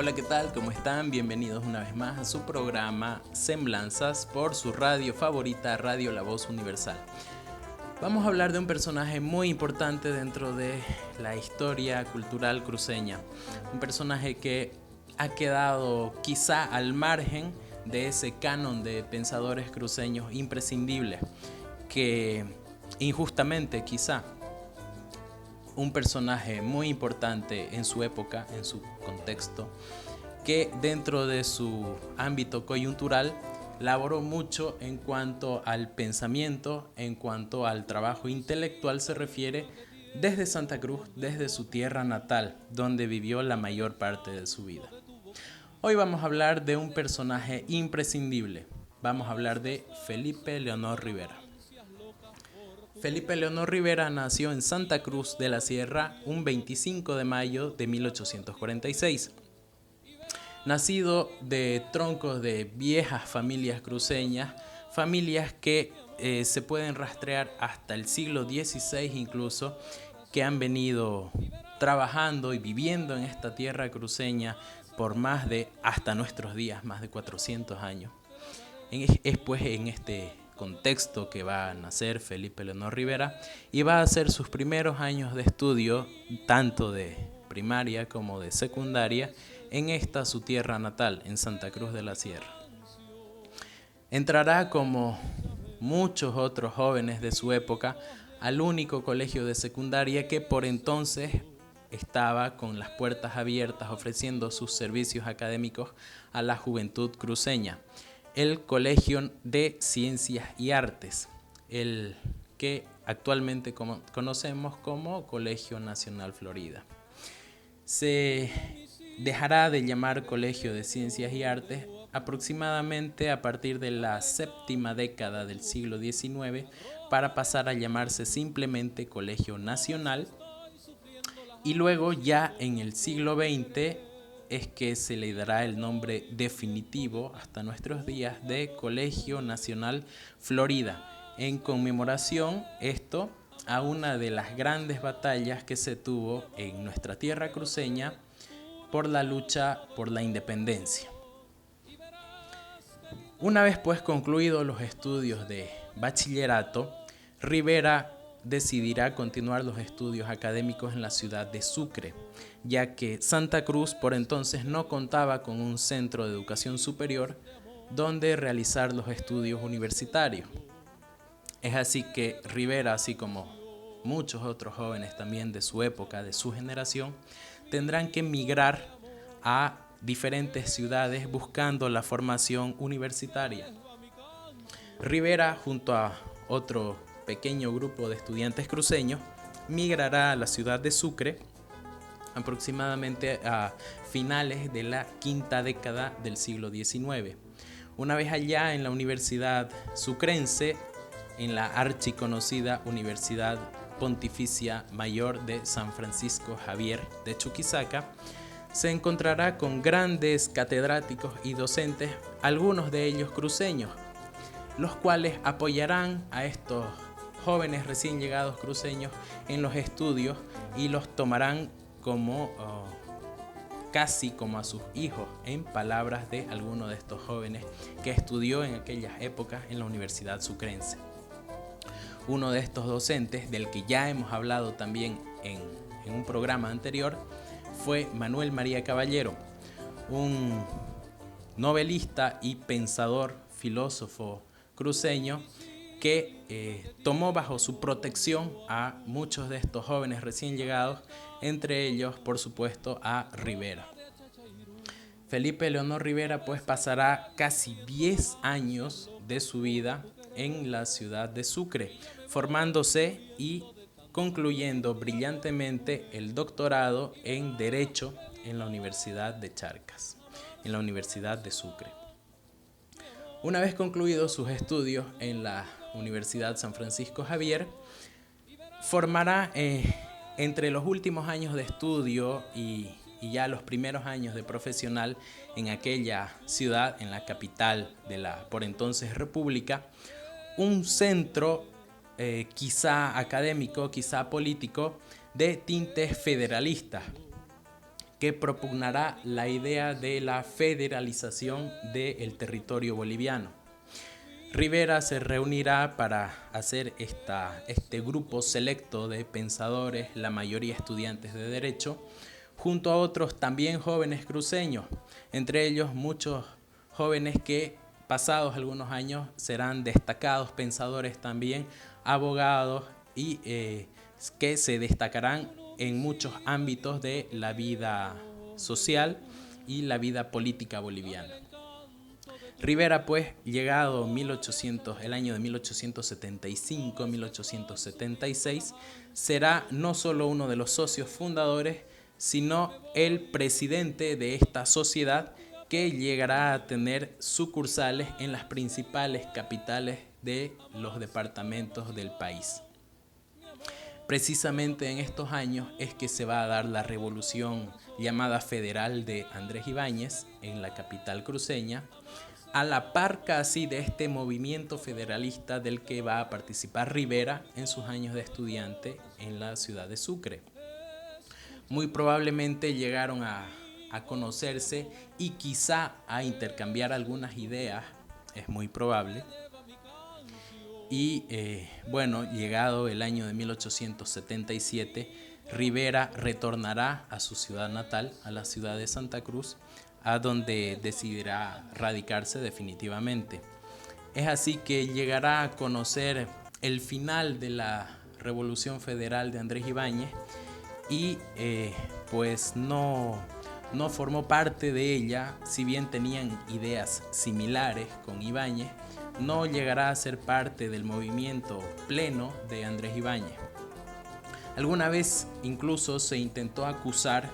Hola, ¿qué tal? ¿Cómo están? Bienvenidos una vez más a su programa Semblanzas por su radio favorita, Radio La Voz Universal. Vamos a hablar de un personaje muy importante dentro de la historia cultural cruceña. Un personaje que ha quedado quizá al margen de ese canon de pensadores cruceños imprescindibles, que injustamente quizá un personaje muy importante en su época, en su contexto, que dentro de su ámbito coyuntural laboró mucho en cuanto al pensamiento, en cuanto al trabajo intelectual se refiere, desde Santa Cruz, desde su tierra natal, donde vivió la mayor parte de su vida. Hoy vamos a hablar de un personaje imprescindible. Vamos a hablar de Felipe Leonor Rivera. Felipe Leonor Rivera nació en Santa Cruz de la Sierra un 25 de mayo de 1846. Nacido de troncos de viejas familias cruceñas, familias que se pueden rastrear hasta el siglo XVI incluso, que han venido trabajando y viviendo en esta tierra cruceña por más de, hasta nuestros días, más de 400 años. Es pues en este contexto que va a nacer Felipe Leonor Rivera y va a hacer sus primeros años de estudio, tanto de primaria como de secundaria, en esta su tierra natal, en Santa Cruz de la Sierra. Entrará, como muchos otros jóvenes de su época, al único colegio de secundaria que por entonces estaba con las puertas abiertas ofreciendo sus servicios académicos a la juventud cruceña, el Colegio de Ciencias y Artes, el que actualmente conocemos como Colegio Nacional Florida. Se dejará de llamar Colegio de Ciencias y Artes aproximadamente a partir de la séptima década del siglo XIX para pasar a llamarse simplemente Colegio Nacional, y luego ya en el siglo XX es que se le dará el nombre definitivo hasta nuestros días de Colegio Nacional Florida, en conmemoración esto a una de las grandes batallas que se tuvo en nuestra tierra cruceña por la lucha por la independencia. Una vez pues concluidos los estudios de bachillerato, Rivera decidirá continuar los estudios académicos en la ciudad de Sucre, ya que Santa Cruz por entonces no contaba con un centro de educación superior donde realizar los estudios universitarios. Es así que Rivera, así como muchos otros jóvenes también de su época, de su generación, tendrán que emigrar a diferentes ciudades buscando la formación universitaria. Rivera, junto a otro pequeño grupo de estudiantes cruceños, migrará a la ciudad de Sucre aproximadamente a finales de la quinta década del siglo XIX. Una vez allá en la Universidad Sucrense, en la archiconocida Universidad Pontificia Mayor de San Francisco Javier de Chuquisaca, se encontrará con grandes catedráticos y docentes, algunos de ellos cruceños, los cuales apoyarán a estos jóvenes recién llegados cruceños en los estudios y los tomarán como casi como a sus hijos, en palabras de alguno de estos jóvenes que estudió en aquellas épocas en la Universidad Sucrense. Uno de estos docentes, del que ya hemos hablado también en un programa anterior, fue Manuel María Caballero, un novelista y pensador, filósofo cruceño que tomó bajo su protección a muchos de estos jóvenes recién llegados, entre ellos, por supuesto, a Rivera. Felipe Leonor Rivera pues pasará casi 10 años de su vida en la ciudad de Sucre, formándose y concluyendo brillantemente el doctorado en Derecho en la Universidad de Charcas, en la Universidad de Sucre. Una vez concluidos sus estudios en la Universidad San Francisco Javier, formará entre los últimos años de estudio y ya los primeros años de profesional en aquella ciudad, en la capital de la por entonces República, un centro quizá académico, quizá político, de tintes federalistas, que propugnará la idea de la federalización del territorio boliviano. Rivera se reunirá para hacer este grupo selecto de pensadores, la mayoría estudiantes de Derecho, junto a otros también jóvenes cruceños, entre ellos muchos jóvenes que pasados algunos años serán destacados pensadores también, abogados y que se destacarán en muchos ámbitos de la vida social y la vida política boliviana. Rivera, pues, llegado el año de 1875-1876, será no solo uno de los socios fundadores, sino el presidente de esta sociedad que llegará a tener sucursales en las principales capitales de los departamentos del país. Precisamente en estos años es que se va a dar la revolución llamada federal de Andrés Ibáñez en la capital cruceña, a la par casi de este movimiento federalista del que va a participar Rivera en sus años de estudiante en la ciudad de Sucre. Muy probablemente llegaron a conocerse y quizá a intercambiar algunas ideas, es muy probable. Y llegado el año de 1877, Rivera retornará a su ciudad natal, a la ciudad de Santa Cruz, a donde decidirá radicarse definitivamente. Es así que llegará a conocer el final de la Revolución Federal de Andrés Ibáñez y pues no formó parte de ella, si bien tenían ideas similares con Ibáñez, no llegará a ser parte del movimiento pleno de Andrés Ibáñez. Alguna vez incluso se intentó acusar,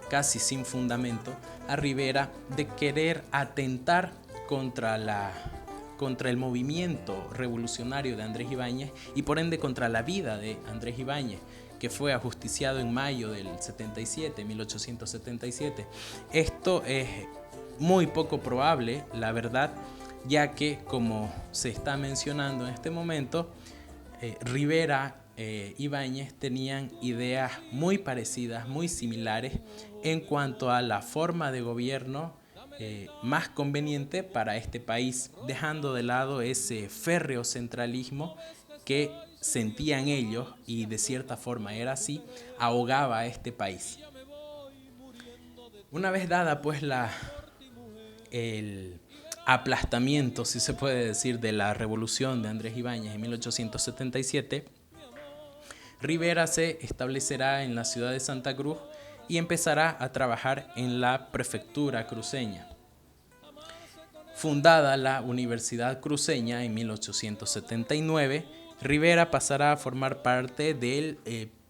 casi sin fundamento, a Rivera de querer atentar contra el movimiento revolucionario de Andrés Ibáñez y por ende contra la vida de Andrés Ibáñez, que fue ajusticiado en mayo del 1877. Esto es muy poco probable, la verdad, ya que, como se está mencionando en este momento, Rivera Ibáñez tenían ideas muy parecidas, muy similares en cuanto a la forma de gobierno más conveniente para este país, dejando de lado ese férreo centralismo que sentían ellos, y de cierta forma era así, ahogaba a este país. Una vez dada pues el aplastamiento, si se puede decir, de la revolución de Andrés Ibáñez en 1877, Rivera se establecerá en la ciudad de Santa Cruz y empezará a trabajar en la prefectura cruceña. Fundada la Universidad Cruceña en 1879, Rivera pasará a formar parte del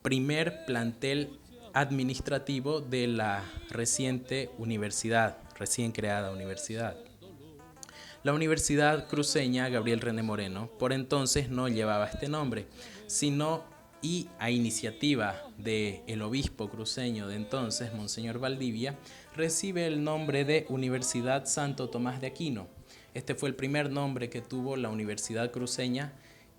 primer plantel administrativo de la recién creada universidad. La Universidad Cruceña Gabriel René Moreno por entonces no llevaba este nombre, sino, y a iniciativa del obispo cruceño de entonces, Monseñor Valdivia, recibe el nombre de Universidad Santo Tomás de Aquino. Este fue el primer nombre que tuvo la Universidad Cruceña,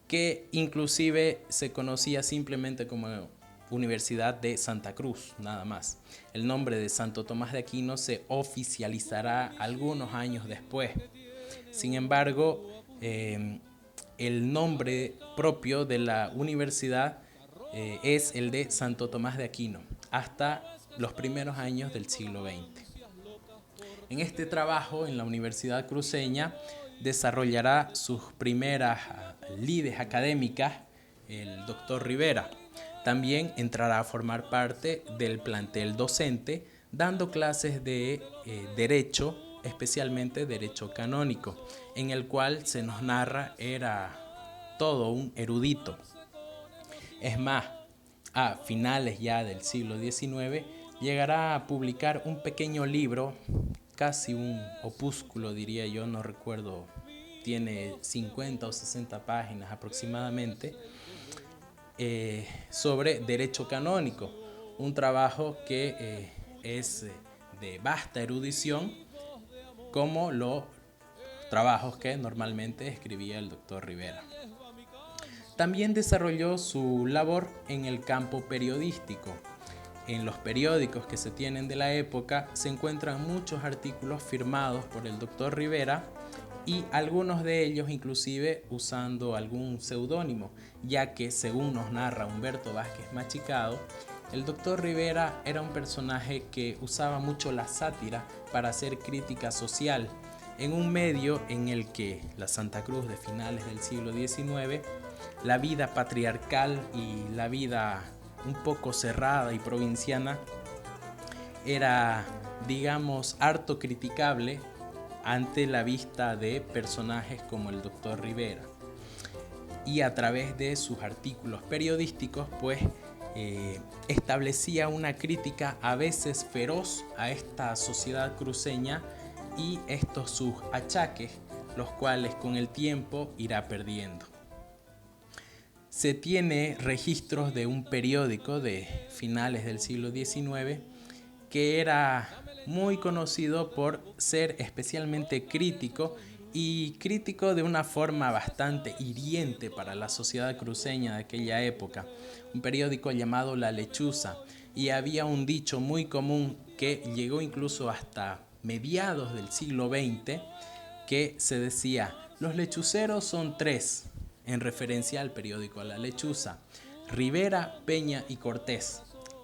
que inclusive se conocía simplemente como Universidad de Santa Cruz, nada más. El nombre de Santo Tomás de Aquino se oficializará algunos años después. Sin embargo, el nombre propio de la universidad es el de Santo Tomás de Aquino, hasta los primeros años del siglo XX. En este trabajo, en la Universidad Cruceña, desarrollará sus primeras lides académicas el doctor Rivera. También entrará a formar parte del plantel docente, dando clases de derecho, especialmente derecho canónico, en el cual se nos narra era todo un erudito. Es más, a finales ya del siglo XIX, llegará a publicar un pequeño libro, casi un opúsculo diría yo, no recuerdo, tiene 50 o 60 páginas aproximadamente, sobre derecho canónico, un trabajo que es de vasta erudición, como los trabajos que normalmente escribía el doctor Rivera. También desarrolló su labor en el campo periodístico. en los periódicos que se tienen de la época se encuentran muchos artículos firmados por el doctor Rivera y algunos de ellos inclusive usando algún seudónimo, ya que según nos narra Humberto Vázquez Machicado, el doctor Rivera era un personaje que usaba mucho la sátira para hacer crítica social en un medio en el que la Santa Cruz de finales del siglo XIX, la vida patriarcal y la vida un poco cerrada y provinciana era, digamos, harto criticable ante la vista de personajes como el doctor Rivera. Y a través de sus artículos periodísticos, pues, establecía una crítica a veces feroz a esta sociedad cruceña y estos sus achaques, los cuales con el tiempo irá perdiendo. Se tiene registros de un periódico de finales del siglo XIX que era muy conocido por ser especialmente crítico y crítico de una forma bastante hiriente para la sociedad cruceña de aquella época, un periódico llamado La Lechuza, y había un dicho muy común que llegó incluso hasta mediados del siglo XX que se decía: los lechuceros son tres, en referencia al periódico La Lechuza: Rivera, Peña y Cortés,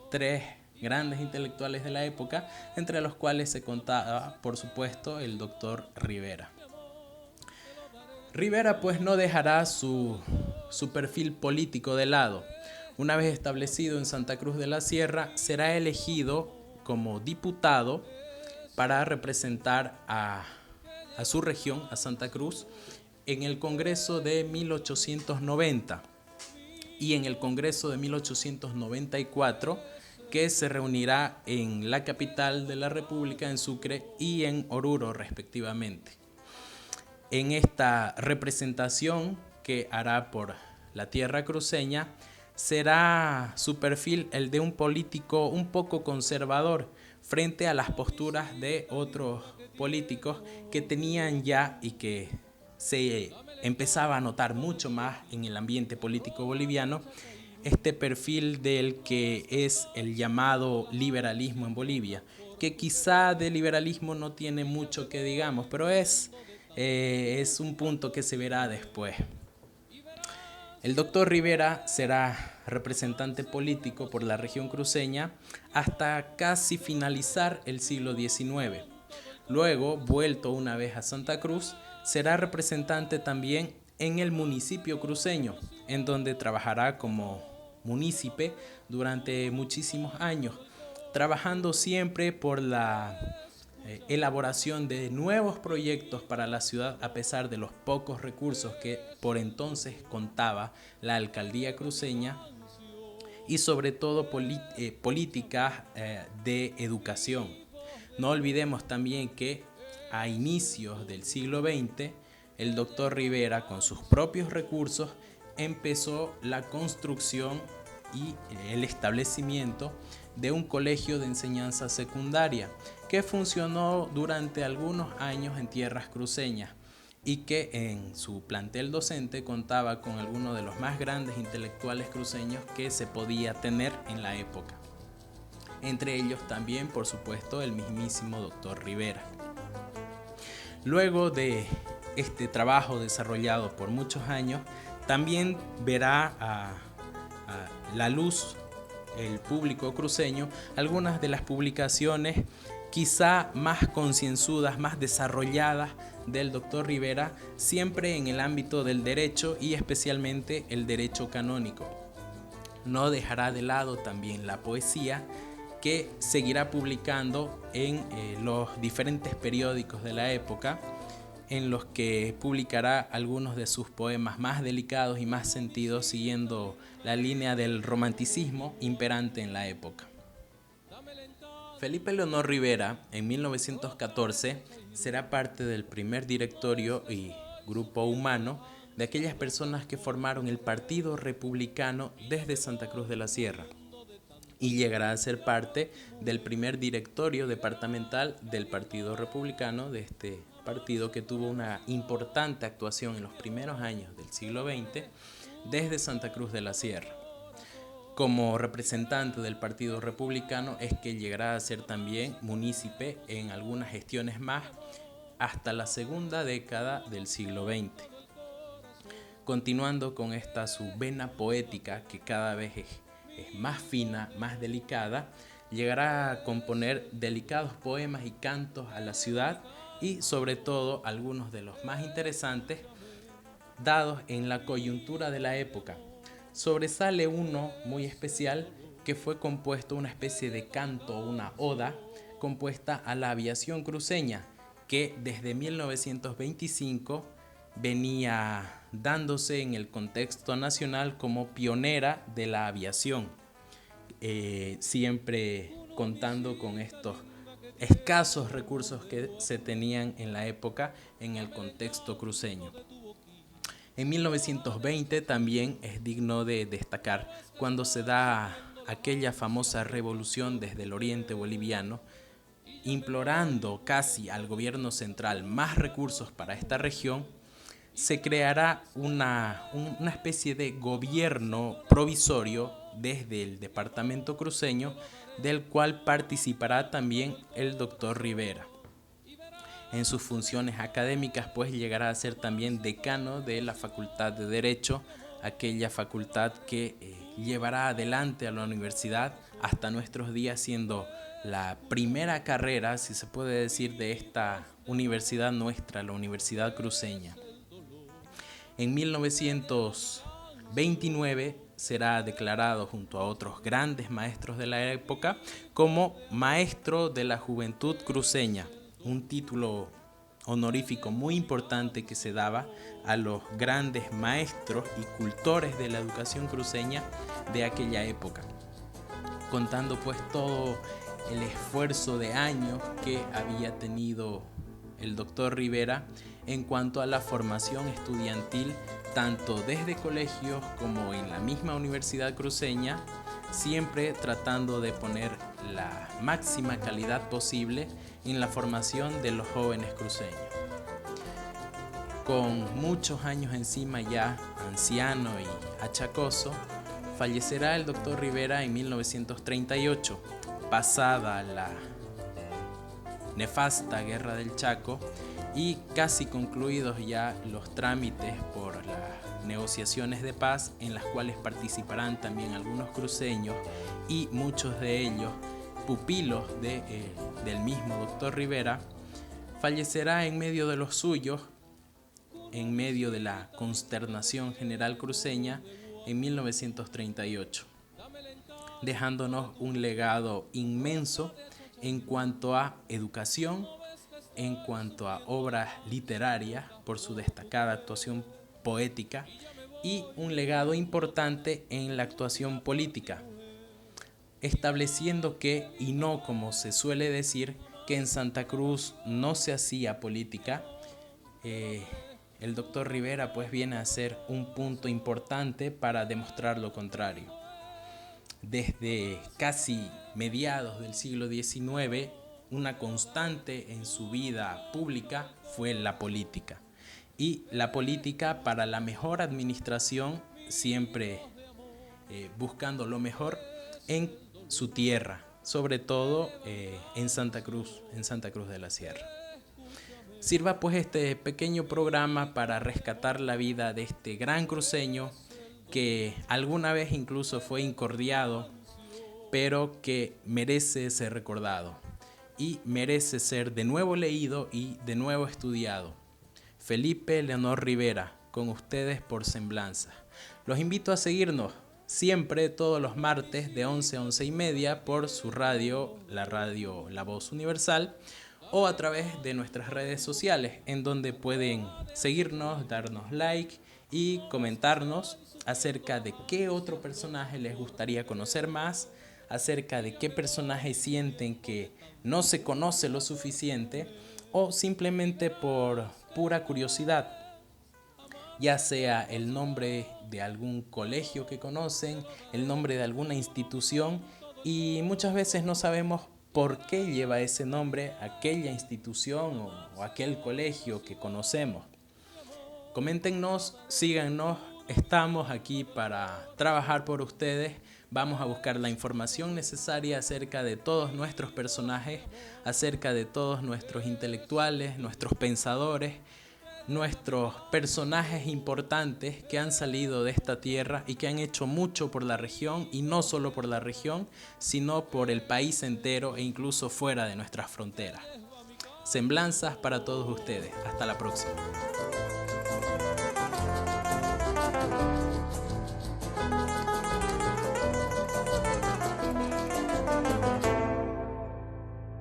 tres grandes intelectuales de la época, entre los cuales se contaba, por supuesto, el doctor Rivera. Rivera pues no dejará su perfil político de lado. Una vez establecido en Santa Cruz de la Sierra, será elegido como diputado para representar a su región, a Santa Cruz, en el Congreso de 1890 y en el Congreso de 1894, que se reunirá en la capital de la República, en Sucre, y en Oruro, respectivamente. En esta representación que hará por la tierra cruceña, será su perfil el de un político un poco conservador frente a las posturas de otros políticos que tenían ya y que se empezaba a notar mucho más en el ambiente político boliviano este perfil del que es el llamado liberalismo en Bolivia, que quizá de liberalismo no tiene mucho que digamos, pero es un punto que se verá después. El doctor Rivera será representante político por la región cruceña hasta casi finalizar el siglo XIX. Luego, vuelto una vez a Santa Cruz, será representante también en el municipio cruceño, en donde trabajará como munícipe durante muchísimos años, trabajando siempre por la elaboración de nuevos proyectos para la ciudad a pesar de los pocos recursos que por entonces contaba la alcaldía cruceña, y sobre todo políticas de educación. No olvidemos también que a inicios del siglo XX el doctor Rivera, con sus propios recursos, empezó la construcción y el establecimiento de un colegio de enseñanza secundaria que funcionó durante algunos años en tierras cruceñas y que en su plantel docente contaba con algunos de los más grandes intelectuales cruceños que se podía tener en la época. Entre ellos también, por supuesto, el mismísimo doctor Rivera. Luego de este trabajo desarrollado por muchos años, también verá a la luz el público cruceño algunas de las publicaciones quizá más concienzudas, más desarrolladas del doctor Rivera, siempre en el ámbito del derecho y especialmente el derecho canónico. No dejará de lado también la poesía, que seguirá publicando en los diferentes periódicos de la época, en los que publicará algunos de sus poemas más delicados y más sentidos, siguiendo la línea del romanticismo imperante en la época. Felipe Leonor Rivera, en 1914, será parte del primer directorio y grupo humano de aquellas personas que formaron el Partido Republicano desde Santa Cruz de la Sierra, y llegará a ser parte del primer directorio departamental del Partido Republicano, de este partido que tuvo una importante actuación en los primeros años del siglo XX desde Santa Cruz de la Sierra. como representante del Partido Republicano es que llegará a ser también munícipe en algunas gestiones más hasta la segunda década del siglo XX. Continuando con esta su vena poética que cada vez es más fina, más delicada, llegará a componer delicados poemas y cantos a la ciudad y sobre todo algunos de los más interesantes dados en la coyuntura de la época. Sobresale uno muy especial que fue compuesto una especie de canto, una oda, compuesta a la aviación cruceña, que desde 1925 venía dándose en el contexto nacional como pionera de la aviación, siempre contando con estos escasos recursos que se tenían en la época en el contexto cruceño. En 1920 también es digno de destacar cuando se da aquella famosa revolución desde el oriente boliviano, implorando casi al gobierno central más recursos para esta región. Se creará una especie de gobierno provisorio desde el departamento cruceño, del cual participará también el doctor Rivera. En sus funciones académicas, pues llegará a ser también decano de la Facultad de Derecho, aquella facultad que llevará adelante a la universidad hasta nuestros días, siendo la primera carrera, si se puede decir, de esta universidad nuestra, la Universidad Cruceña. En 1929 será declarado junto a otros grandes maestros de la época como Maestro de la Juventud Cruceña, un título honorífico muy importante que se daba a los grandes maestros y cultores de la educación cruceña de aquella época, contando pues todo el esfuerzo de años que había tenido el doctor Rivera en cuanto a la formación estudiantil, tanto desde colegios como en la misma Universidad Cruceña, siempre tratando de poner la máxima calidad posible en la formación de los jóvenes cruceños. Con muchos años encima ya, anciano y achacoso, fallecerá el doctor Rivera en 1938, pasada la nefasta Guerra del Chaco y casi concluidos ya los trámites por las negociaciones de paz, en las cuales participarán también algunos cruceños y muchos de ellos pupilos del mismo doctor Rivera. Fallecerá en medio de los suyos, en medio de la consternación general cruceña en 1938, dejándonos un legado inmenso en cuanto a educación, en cuanto a obras literarias por su destacada actuación poética y un legado importante en la actuación política, estableciendo que, y no como se suele decir, que en Santa Cruz no se hacía política. El doctor Rivera pues viene a ser un punto importante para demostrar lo contrario. Desde casi mediados del siglo XIX, una constante en su vida pública fue la política. Y la política para la mejor administración, siempre buscando lo mejor en su tierra, sobre todo en Santa Cruz de la Sierra. Sirva pues este pequeño programa para rescatar la vida de este gran cruceño que alguna vez incluso fue incordiado, pero que merece ser recordado y merece ser de nuevo leído y de nuevo estudiado. Felipe Leonor Rivera, con ustedes por Semblanza. Los invito a seguirnos siempre todos los martes de 11 a 11 y media por su radio, La Voz Universal, o a través de nuestras redes sociales, en donde pueden seguirnos, darnos like y comentarnos acerca de qué otro personaje les gustaría conocer más, acerca de qué personaje sienten que no se conoce lo suficiente o simplemente por pura curiosidad, ya sea el nombre de algún colegio que conocen, el nombre de alguna institución, y muchas veces no sabemos por qué lleva ese nombre aquella institución o aquel colegio que conocemos. Coméntenos, síganos, estamos aquí para trabajar por ustedes, Vamos a buscar la información necesaria acerca de todos nuestros personajes, acerca de todos nuestros intelectuales, nuestros pensadores, nuestros personajes importantes que han salido de esta tierra y que han hecho mucho por la región, y no solo por la región, sino por el país entero e incluso fuera de nuestras fronteras. Semblanzas para todos ustedes. Hasta la próxima.